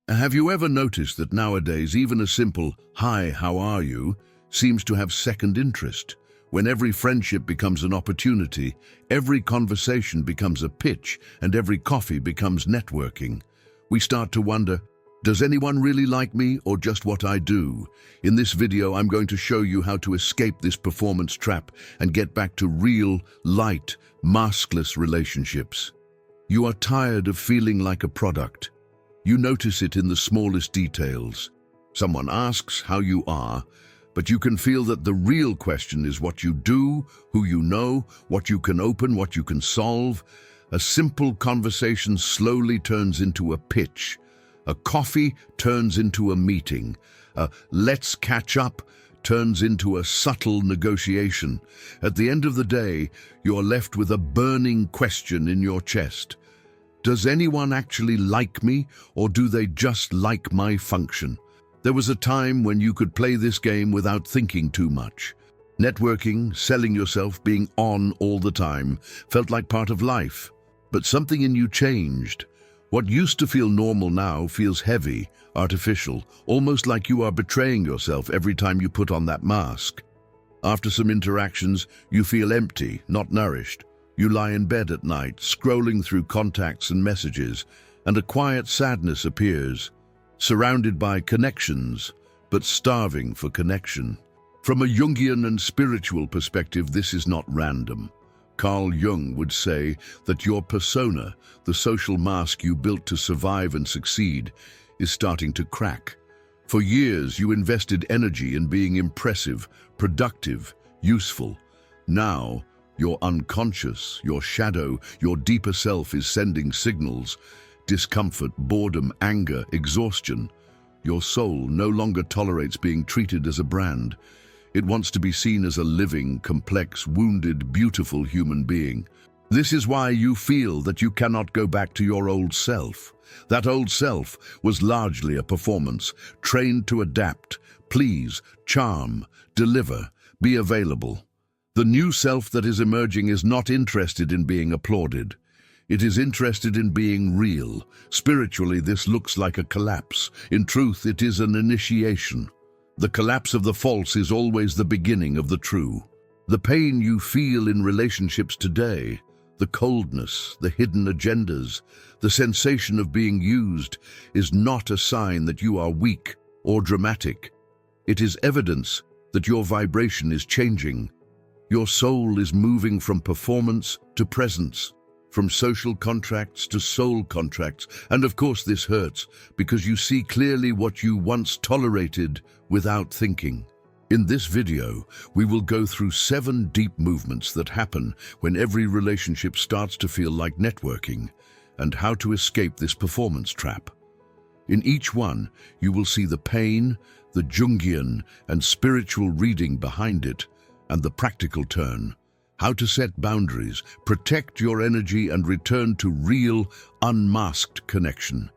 Have you ever noticed that nowadays even a simple "Hi, how are you" seems to have second interest? When every friendship becomes an opportunity, every conversation becomes a pitch, and every coffee becomes networking, we start to wonder, does anyone really like me or just what I do? In this video, I'm going to show you how to escape this performance trap and get back to real, light, maskless relationships. You are tired of feeling like a product. You notice it in the smallest details. Someone asks how you are, but you can feel that the real question is what you do, who you know, what you can open, what you can solve. A simple conversation slowly turns into a pitch. A coffee turns into a meeting. A "let's catch up" turns into a subtle negotiation. At the end of the day, you're left with a burning question in your chest. Does anyone actually like me, or do they just like my function? There was a time when you could play this game without thinking too much. Networking, selling yourself, being on all the time felt like part of life. But something in you changed. What used to feel normal now feels heavy, artificial, almost like you are betraying yourself every time you put on that mask. After some interactions, you feel empty, not nourished. You lie in bed at night, scrolling through contacts and messages, and a quiet sadness appears, surrounded by connections, but starving for connection. From a Jungian and spiritual perspective, this is not random. Carl Jung would say that your persona, the social mask you built to survive and succeed, is starting to crack. For years, you invested energy in being impressive, productive, useful. Now, your unconscious, your shadow, your deeper self is sending signals: discomfort, boredom, anger, exhaustion. Your soul no longer tolerates being treated as a brand. It wants to be seen as a living, complex, wounded, beautiful human being. This is why you feel that you cannot go back to your old self. That old self was largely a performance, trained to adapt, please, charm, deliver, be available. The new self that is emerging is not interested in being applauded. It is interested in being real. Spiritually, this looks like a collapse. In truth, it is an initiation. The collapse of the false is always the beginning of the true. The pain you feel in relationships today, the coldness, the hidden agendas, the sensation of being used, is not a sign that you are weak or dramatic. It is evidence that your vibration is changing. Your soul is moving from performance to presence, from social contracts to soul contracts. And of course this hurts, because you see clearly what you once tolerated without thinking. In this video, we will go through 7 deep movements that happen when every relationship starts to feel like networking, and how to escape this performance trap. In each one, you will see the pain, the Jungian and spiritual reading behind it, and the practical turn: how to set boundaries, protect your energy, and return to real, unmasked connection.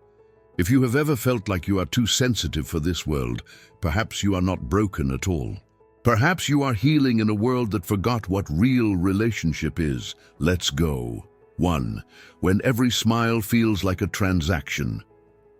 If you have ever felt like you are too sensitive for this world, perhaps you are not broken at all. Perhaps you are healing in a world that forgot what real relationship is. Let's go. 1. When every smile feels like a transaction.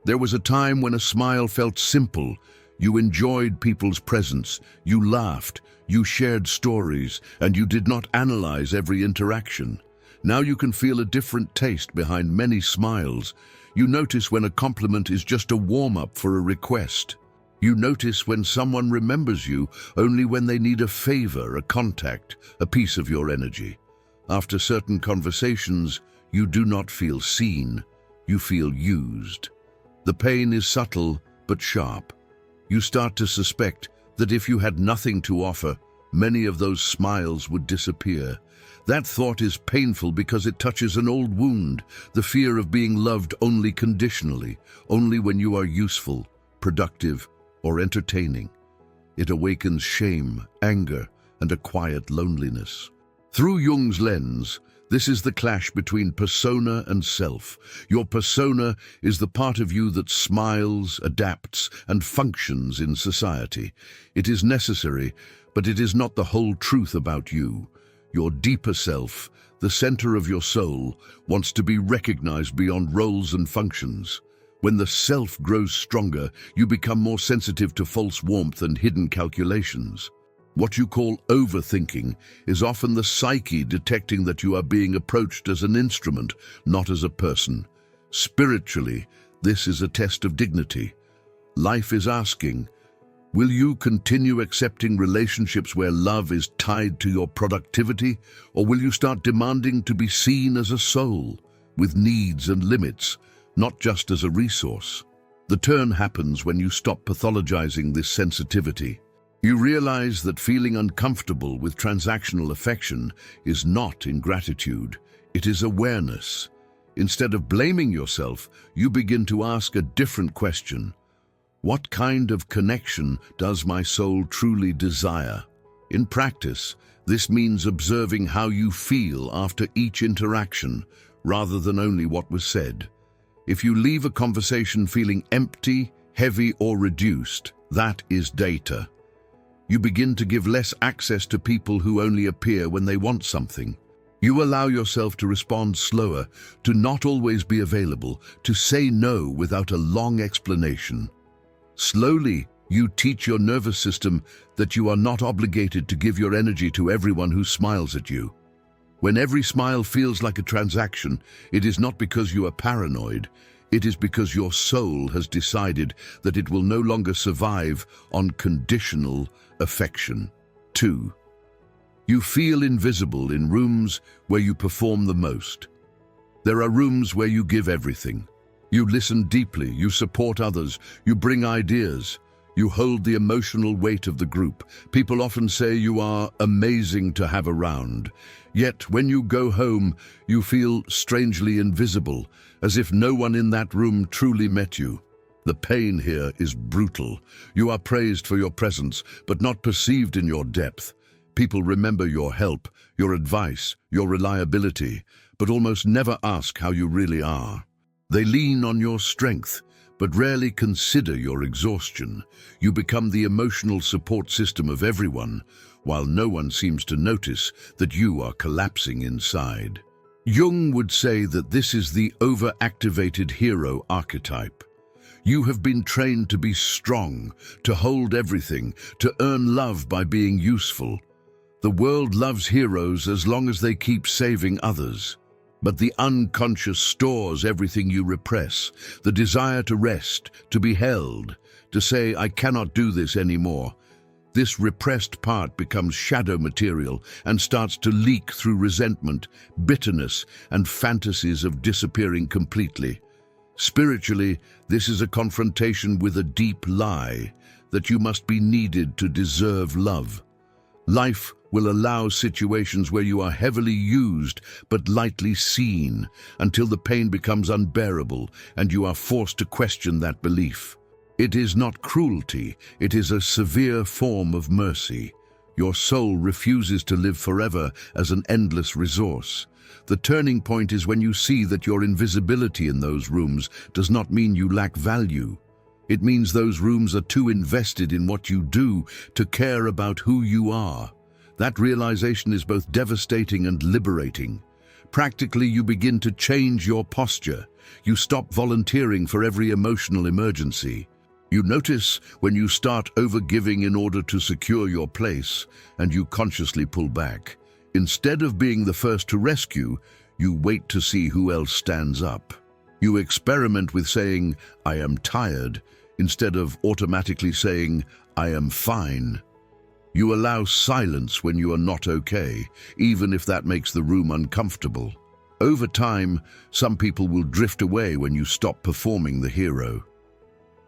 There was a time when a smile felt simple. You enjoyed people's presence, you laughed, you shared stories, and you did not analyze every interaction. Now you can feel a different taste behind many smiles. You notice when a compliment is just a warm-up for a request. You notice when someone remembers you only when they need a favor, a contact, a piece of your energy. After certain conversations, you do not feel seen, you feel used. The pain is subtle but sharp. You start to suspect that if you had nothing to offer, many of those smiles would disappear. That thought is painful because it touches an old wound, the fear of being loved only conditionally, only when you are useful, productive, or entertaining. It awakens shame, anger, and a quiet loneliness. Through Jung's lens, this is the clash between persona and self. Your persona is the part of you that smiles, adapts, and functions in society. It is necessary, but it is not the whole truth about you. Your deeper self, the center of your soul, wants to be recognized beyond roles and functions. When the self grows stronger, you become more sensitive to false warmth and hidden calculations. What you call overthinking is often the psyche detecting that you are being approached as an instrument, not as a person. Spiritually, this is a test of dignity. Life is asking, will you continue accepting relationships where love is tied to your productivity, or will you start demanding to be seen as a soul, with needs and limits, not just as a resource? The turn happens when you stop pathologizing this sensitivity. You realize that feeling uncomfortable with transactional affection is not ingratitude, it is awareness. Instead of blaming yourself, you begin to ask a different question. What kind of connection does my soul truly desire? In practice, this means observing how you feel after each interaction, rather than only what was said. If you leave a conversation feeling empty, heavy, or reduced, that is data. You begin to give less access to people who only appear when they want something. You allow yourself to respond slower, to not always be available, to say no without a long explanation. Slowly, you teach your nervous system that you are not obligated to give your energy to everyone who smiles at you. When every smile feels like a transaction, it is not because you are paranoid. It is because your soul has decided that it will no longer survive on conditional affection. 2. You feel invisible in rooms where you perform the most. There are rooms where you give everything. You listen deeply, you support others, you bring ideas, you hold the emotional weight of the group. People often say you are amazing to have around. Yet when you go home, you feel strangely invisible, as if no one in that room truly met you. The pain here is brutal. You are praised for your presence, but not perceived in your depth. People remember your help, your advice, your reliability, but almost never ask how you really are. They lean on your strength, but rarely consider your exhaustion. You become the emotional support system of everyone, while no one seems to notice that you are collapsing inside. Jung would say that this is the overactivated hero archetype. You have been trained to be strong, to hold everything, to earn love by being useful. The world loves heroes as long as they keep saving others. But the unconscious stores everything you repress, the desire to rest, to be held, to say, I cannot do this anymore. This repressed part becomes shadow material and starts to leak through resentment, bitterness, and fantasies of disappearing completely. Spiritually, this is a confrontation with a deep lie, that you must be needed to deserve love. Life will allow situations where you are heavily used but lightly seen, until the pain becomes unbearable and you are forced to question that belief. It is not cruelty, it is a severe form of mercy. Your soul refuses to live forever as an endless resource. The turning point is when you see that your invisibility in those rooms does not mean you lack value. It means those rooms are too invested in what you do to care about who you are. That realization is both devastating and liberating. Practically, you begin to change your posture. You stop volunteering for every emotional emergency. You notice when you start overgiving in order to secure your place, and you consciously pull back. Instead of being the first to rescue, you wait to see who else stands up. You experiment with saying, I am tired, instead of automatically saying, I am fine. You allow silence when you are not okay, even if that makes the room uncomfortable. Over time, some people will drift away when you stop performing the hero.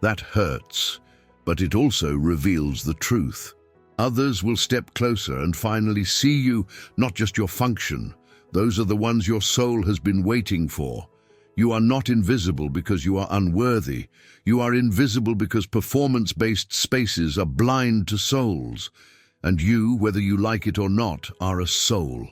That hurts, but it also reveals the truth. Others will step closer and finally see you, not just your function. Those are the ones your soul has been waiting for. You are not invisible because you are unworthy. You are invisible because performance-based spaces are blind to souls. And you, whether you like it or not, are a soul.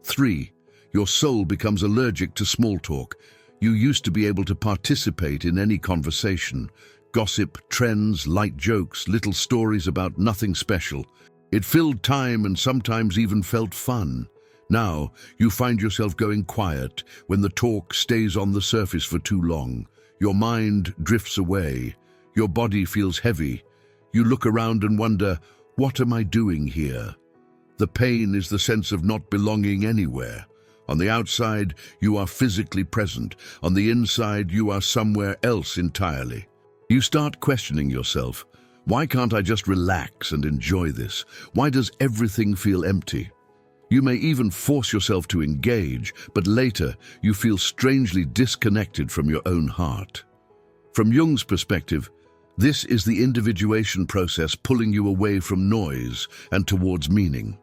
3. Your soul becomes allergic to small talk. You used to be able to participate in any conversation. Gossip, trends, light jokes, little stories about nothing special. It filled time and sometimes even felt fun. Now, you find yourself going quiet when the talk stays on the surface for too long. Your mind drifts away. Your body feels heavy. You look around and wonder, what am I doing here? The pain is the sense of not belonging anywhere. On the outside, you are physically present. On the inside, you are somewhere else entirely. You start questioning yourself. Why can't I just relax and enjoy this? Why does everything feel empty? You may even force yourself to engage, but later you feel strangely disconnected from your own heart. From Jung's perspective, this is the individuation process pulling you away from noise and towards meaning.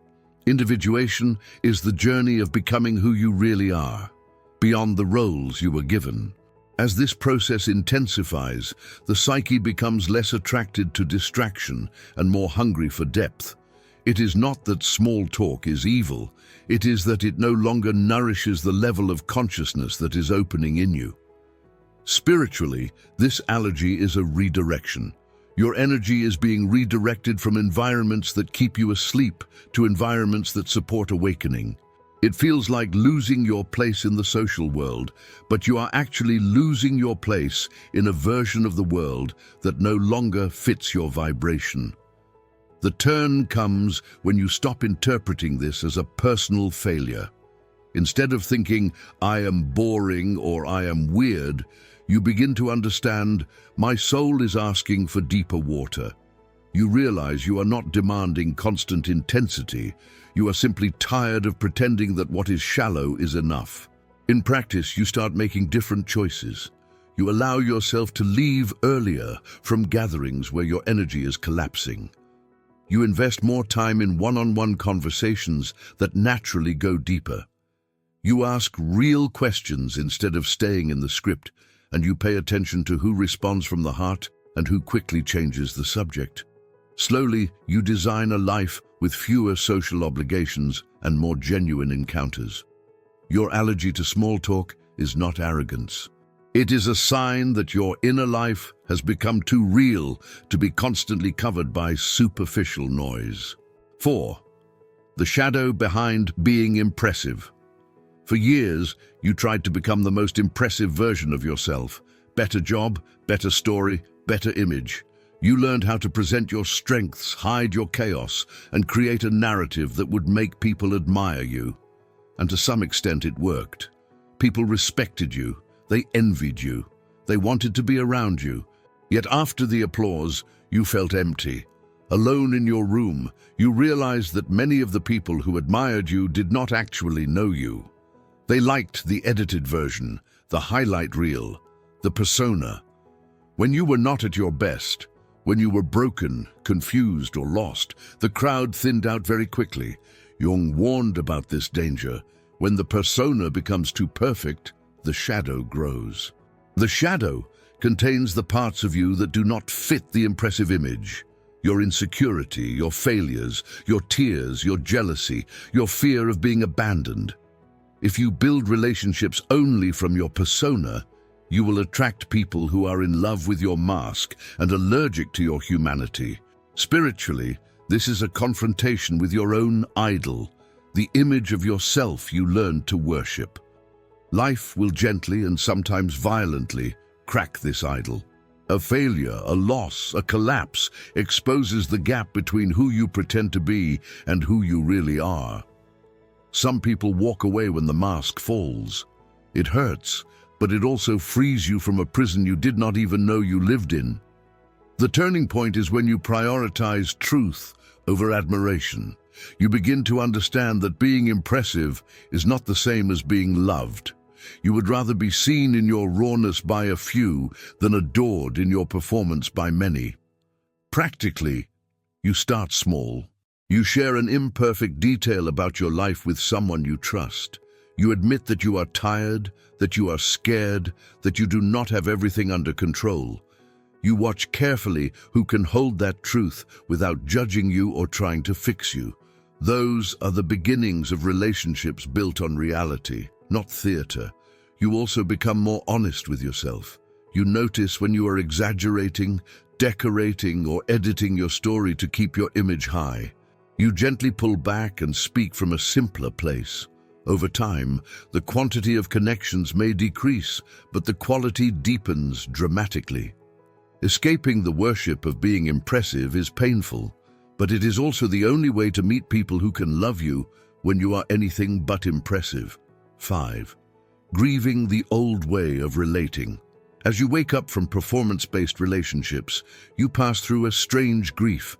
Individuation is the journey of becoming who you really are, beyond the roles you were given. As this process intensifies, the psyche becomes less attracted to distraction and more hungry for depth. It is not that small talk is evil, it is that it no longer nourishes the level of consciousness that is opening in you. Spiritually, this allergy is a redirection. Your energy is being redirected from environments that keep you asleep to environments that support awakening. It feels like losing your place in the social world, but you are actually losing your place in a version of the world that no longer fits your vibration. The turn comes when you stop interpreting this as a personal failure. Instead of thinking, I am boring or I am weird, you begin to understand, my soul is asking for deeper water. You realize you are not demanding constant intensity. You are simply tired of pretending that what is shallow is enough. In practice, you start making different choices. You allow yourself to leave earlier from gatherings where your energy is collapsing. You invest more time in one-on-one conversations that naturally go deeper. You ask real questions instead of staying in the script, and you pay attention to who responds from the heart and who quickly changes the subject. Slowly, you design a life with fewer social obligations and more genuine encounters. Your allergy to small talk is not arrogance. It is a sign that your inner life has become too real to be constantly covered by superficial noise. 4. The shadow behind being impressive. For years, you tried to become the most impressive version of yourself. Better job, better story, better image. You learned how to present your strengths, hide your chaos, and create a narrative that would make people admire you. And to some extent it worked. People respected you, they envied you, they wanted to be around you. Yet after the applause, you felt empty. Alone in your room, you realized that many of the people who admired you did not actually know you. They liked the edited version, the highlight reel, the persona. When you were not at your best, when you were broken, confused, or lost, the crowd thinned out very quickly. Jung warned about this danger. When the persona becomes too perfect, the shadow grows. The shadow contains the parts of you that do not fit the impressive image. Your insecurity, your failures, your tears, your jealousy, your fear of being abandoned. If you build relationships only from your persona, you will attract people who are in love with your mask and allergic to your humanity. Spiritually, this is a confrontation with your own idol, the image of yourself you learned to worship. Life will gently and sometimes violently crack this idol. A failure, a loss, a collapse exposes the gap between who you pretend to be and who you really are. Some people walk away when the mask falls. It hurts, but it also frees you from a prison you did not even know you lived in. The turning point is when you prioritize truth over admiration. You begin to understand that being impressive is not the same as being loved. You would rather be seen in your rawness by a few than adored in your performance by many. Practically, you start small. You share an imperfect detail about your life with someone you trust. You admit that you are tired, that you are scared, that you do not have everything under control. You watch carefully who can hold that truth without judging you or trying to fix you. Those are the beginnings of relationships built on reality, not theater. You also become more honest with yourself. You notice when you are exaggerating, decorating, or editing your story to keep your image high. You gently pull back and speak from a simpler place. Over time, the quantity of connections may decrease, but the quality deepens dramatically. Escaping the worship of being impressive is painful, but it is also the only way to meet people who can love you when you are anything but impressive. 5. Grieving the old way of relating. As you wake up from performance-based relationships, you pass through a strange grief.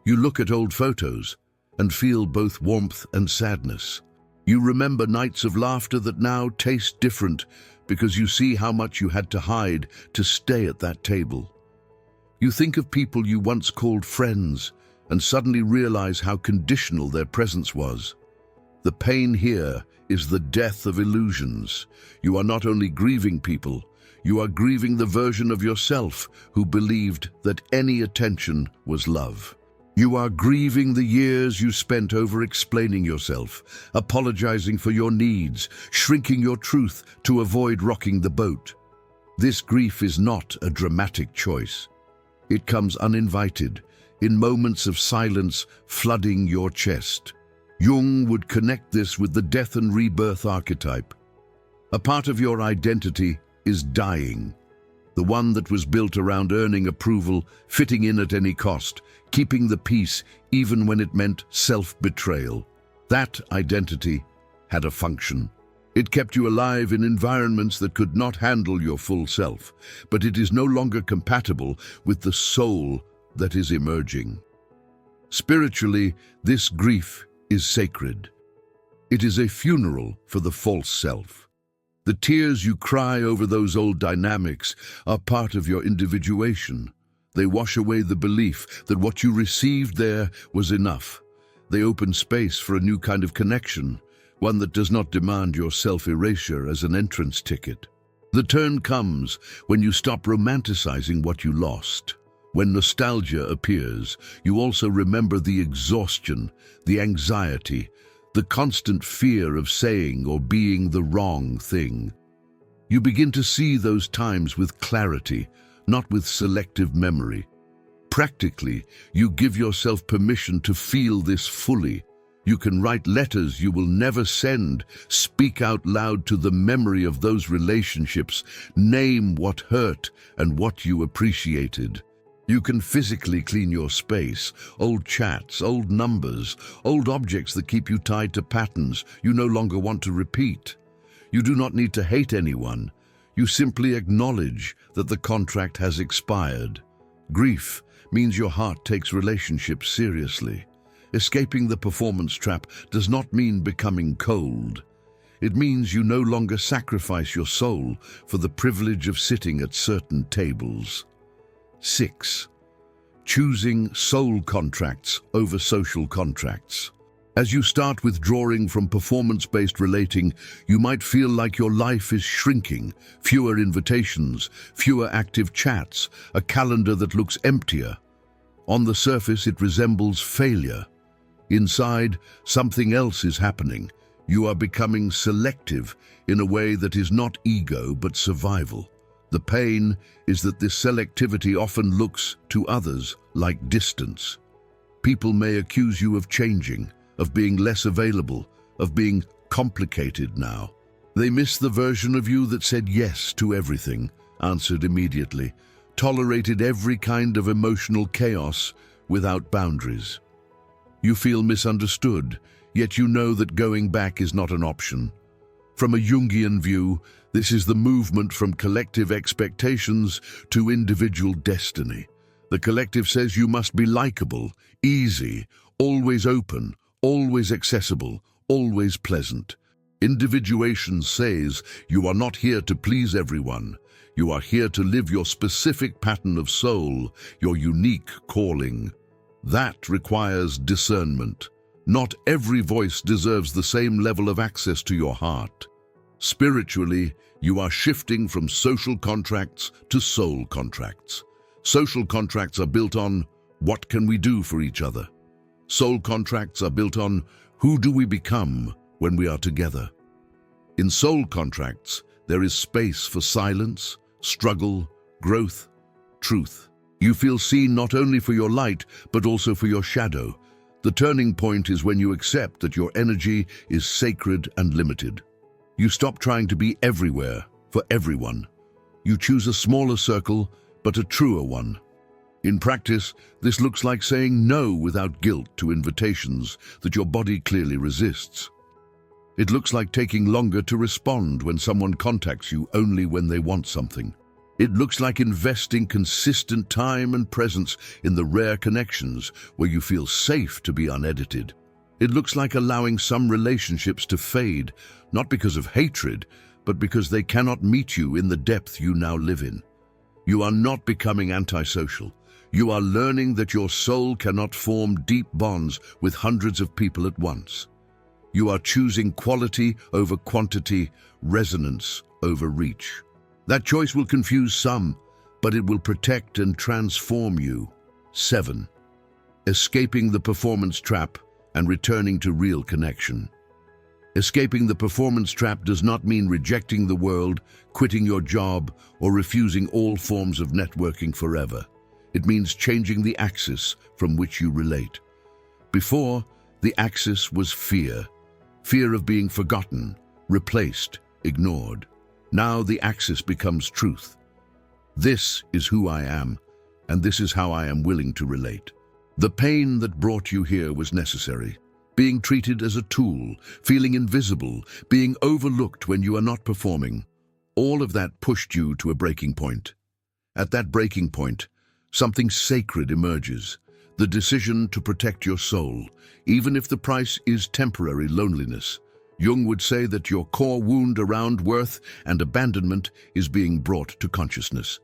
You look at old photos and feel both warmth and sadness. You remember nights of laughter that now taste different because you see how much you had to hide to stay at that table. You think of people you once called friends and suddenly realize how conditional their presence was. The pain here is the death of illusions. You are not only grieving people, you are grieving the version of yourself who believed that any attention was love. You are grieving the years you spent over-explaining yourself, apologizing for your needs, shrinking your truth to avoid rocking the boat. This grief is not a dramatic choice. It comes uninvited, in moments of silence flooding your chest. Jung would connect this with the death and rebirth archetype. A part of your identity is dying. The one that was built around earning approval, fitting in at any cost, keeping the peace even when it meant self-betrayal. That identity had a function. It kept you alive in environments that could not handle your full self, but it is no longer compatible with the soul that is emerging. Spiritually, this grief is sacred. It is a funeral for the false self. The tears you cry over those old dynamics are part of your individuation. They wash away the belief that what you received there was enough. They open space for a new kind of connection, one that does not demand your self-erasure as an entrance ticket. The turn comes when you stop romanticizing what you lost. When nostalgia appears, you also remember the exhaustion, the anxiety, the constant fear of saying or being the wrong thing. You begin to see those times with clarity, not with selective memory. Practically, you give yourself permission to feel this fully. You can write letters you will never send, speak out loud to the memory of those relationships, name what hurt and what you appreciated. You can physically clean your space, old chats, old numbers, old objects that keep you tied to patterns you no longer want to repeat. You do not need to hate anyone. You simply acknowledge that the contract has expired. Grief means your heart takes relationships seriously. Escaping the performance trap does not mean becoming cold. It means you no longer sacrifice your soul for the privilege of sitting at certain tables. 6. Choosing soul contracts over social contracts. As you start withdrawing from performance-based relating, you might feel like your life is shrinking, fewer invitations, fewer active chats, a calendar that looks emptier. On the surface, it resembles failure. Inside, something else is happening. You are becoming selective in a way that is not ego but survival. The pain is that this selectivity often looks to others like distance. People may accuse you of changing, of being less available, of being complicated now. They miss the version of you that said yes to everything, answered immediately, tolerated every kind of emotional chaos without boundaries. You feel misunderstood, yet you know that going back is not an option. From a Jungian view, this is the movement from collective expectations to individual destiny. The collective says you must be likable, easy, always open, always accessible, always pleasant. Individuation says you are not here to please everyone. You are here to live your specific pattern of soul, your unique calling. That requires discernment. Not every voice deserves the same level of access to your heart. Spiritually, you are shifting from social contracts to soul contracts. Social contracts are built on what can we do for each other. Soul contracts are built on who do we become when we are together. In soul contracts, there is space for silence, struggle, growth, truth. You feel seen not only for your light, but also for your shadow. The turning point is when you accept that your energy is sacred and limited. You stop trying to be everywhere for everyone. You choose a smaller circle, but a truer one. In practice, this looks like saying no without guilt to invitations that your body clearly resists. It looks like taking longer to respond when someone contacts you only when they want something. It looks like investing consistent time and presence in the rare connections where you feel safe to be unedited. It looks like allowing some relationships to fade, not because of hatred, but because they cannot meet you in the depth you now live in. You are not becoming antisocial. You are learning that your soul cannot form deep bonds with hundreds of people at once. You are choosing quality over quantity, resonance over reach. That choice will confuse some, but it will protect and transform you. 7. Escaping the performance trap and returning to real connection. Escaping the performance trap does not mean rejecting the world, quitting your job, or refusing all forms of networking forever. It means changing the axis from which you relate. Before, the axis was fear. Fear of being forgotten, replaced, ignored. Now the axis becomes truth. This is who I am, and this is how I am willing to relate. The pain that brought you here was necessary. Being treated as a tool, feeling invisible, being overlooked when you are not performing. All of that pushed you to a breaking point. At that breaking point, something sacred emerges. The decision to protect your soul, even if the price is temporary loneliness. Jung would say that your core wound around worth and abandonment is being brought to consciousness.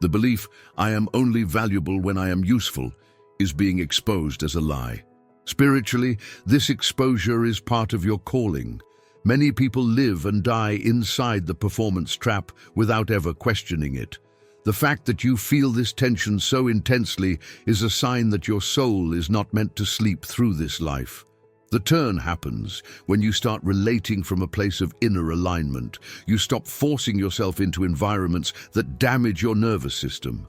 The belief, I am only valuable when I am useful, is being exposed as a lie. Spiritually, this exposure is part of your calling. Many people live and die inside the performance trap without ever questioning it. The fact that you feel this tension so intensely is a sign that your soul is not meant to sleep through this life. The turn happens when you start relating from a place of inner alignment. You stop forcing yourself into environments that damage your nervous system.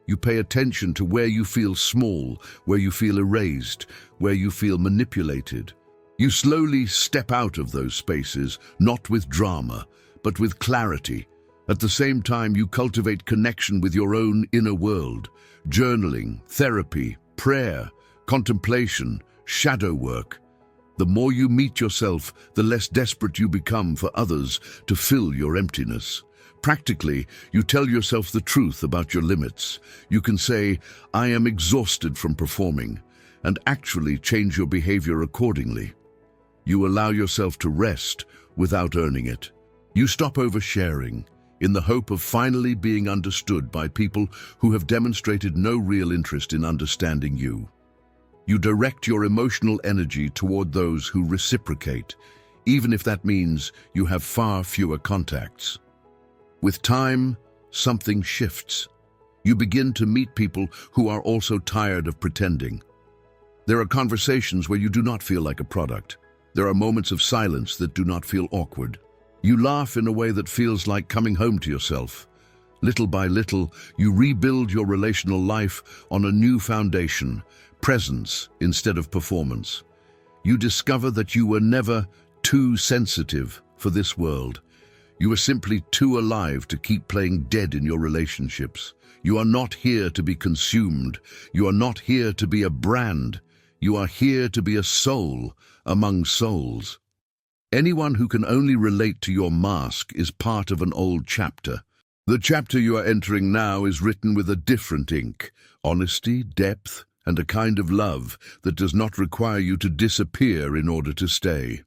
You pay attention to where you feel small, where you feel erased, where you feel manipulated. You slowly step out of those spaces, not with drama, but with clarity. At the same time, you cultivate connection with your own inner world. Journaling, therapy, prayer, contemplation, shadow work. The more you meet yourself, the less desperate you become for others to fill your emptiness. Practically, you tell yourself the truth about your limits. You can say, I am exhausted from performing, and actually change your behavior accordingly. You allow yourself to rest without earning it. You stop oversharing in the hope of finally being understood by people who have demonstrated no real interest in understanding you. You direct your emotional energy toward those who reciprocate, even if that means you have far fewer contacts. With time, something shifts. You begin to meet people who are also tired of pretending. There are conversations where you do not feel like a product. There are moments of silence that do not feel awkward. You laugh in a way that feels like coming home to yourself. Little by little, you rebuild your relational life on a new foundation, presence instead of performance. You discover that you were never too sensitive for this world. You are simply too alive to keep playing dead in your relationships. You are not here to be consumed. You are not here to be a brand. You are here to be a soul among souls. Anyone who can only relate to your mask is part of an old chapter. The chapter you are entering now is written with a different ink, honesty, depth, and a kind of love that does not require you to disappear in order to stay.